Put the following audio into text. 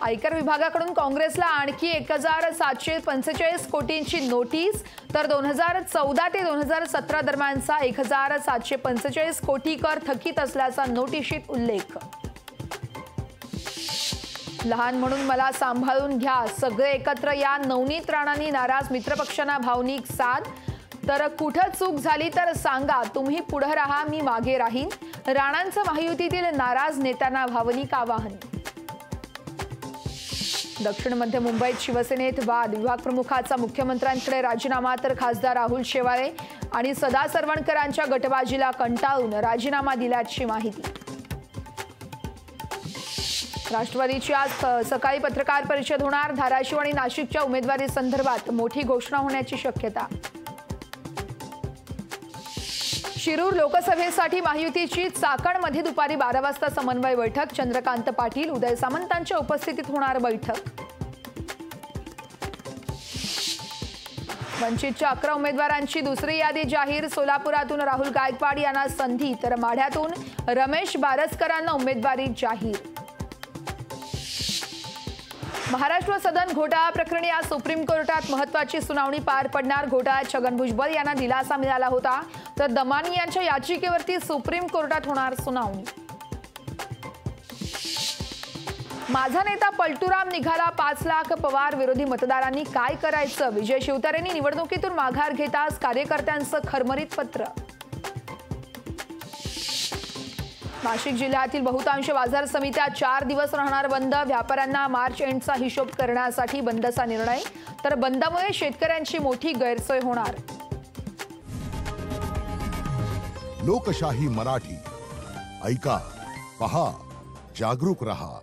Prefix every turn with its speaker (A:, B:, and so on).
A: आयकर विभागाकडून काँग्रेसला आणखी 1745 कोटींची नोटीस, तर 2014 ते 2017 दरम्यानचा 1745 कोटी कर थकीत असल्याचा नोटिशीत उल्लेख। लहान म्हणून मला सांभाळून घ्या, सगळे एकत्र या, नवनीत राणांनी नाराज मित्रपक्षांना भावनिक साथ। तर कुठं चूक झाली तर सांगा, तुम्ही पुढे राहा, मी मागे राहीन, राणांचं महायुतीतील नाराज नेत्यांना भावनिक आवाहन। दक्षिण मध्य मुंबईत शिवसेनेत वाद, विभाग प्रमुखाचा मुख्यमंत्र्यांकडे राजीनामा, तर खासदार राहुल शेवाळे आणि सदा सरवणकरांच्या गटबाजीला कंटाळून राजीनामा दिल्याची माहिती। राष्ट्रवादीची आज सकाळी पत्रकार परिषद होणार, धाराशिव आणि नाशिकच्या उमेदवारी संदर्भात मोठी घोषणा होण्याची शक्यता। शिरूर लोकसभेसाठी महायुतीची चाकणमध्ये दुपारी 12 वाजता समन्वय बैठक, चंद्रकांत पाटील, उदय सामंतांच्या उपस्थितीत होणार बैठक। वंचितच्या 11 उमेदवारांची दुसरी यादी जाहीर, सोलापुरातून राहुल गायकवाड यांना संधी, तर माढ्यातून रमेश बारसकरांना उमेदवारी जाहीर। महाराष्ट्र सदन घोटाळा प्रकरणी आज सुप्रीम कोर्टात महत्त्वाची सुनावणी पार पडणार। घोटाळ्यात छगन भुजबळ यांना दिलासा मिळाला होता, तर दमानी यांच्या याचिकेवरती सुप्रीम कोर्टात होणार सुनावणी। माझा नेता पलटूराम निघाला 5 लाख, पवार विरोधी मतदारांनी काय करायचं, विजय शिवतारेंनी निवडणुकीतून माघार घेताच कार्यकर्त्यांचं खरमरीत पत्र। नाशिक जिल्ह्यातील बहुतांश बाजार समित्या 4 दिवस राहणार बंद, व्यापाऱ्यांना मार्च एंडचा हिशोब करण्यासाठी बंदचा निर्णय, तर बंदमुळे शेतकऱ्यांची मोठी गैरसोय होणार।
B: लोकशाही मराठी ऐका, पहा, जागरूक रहा।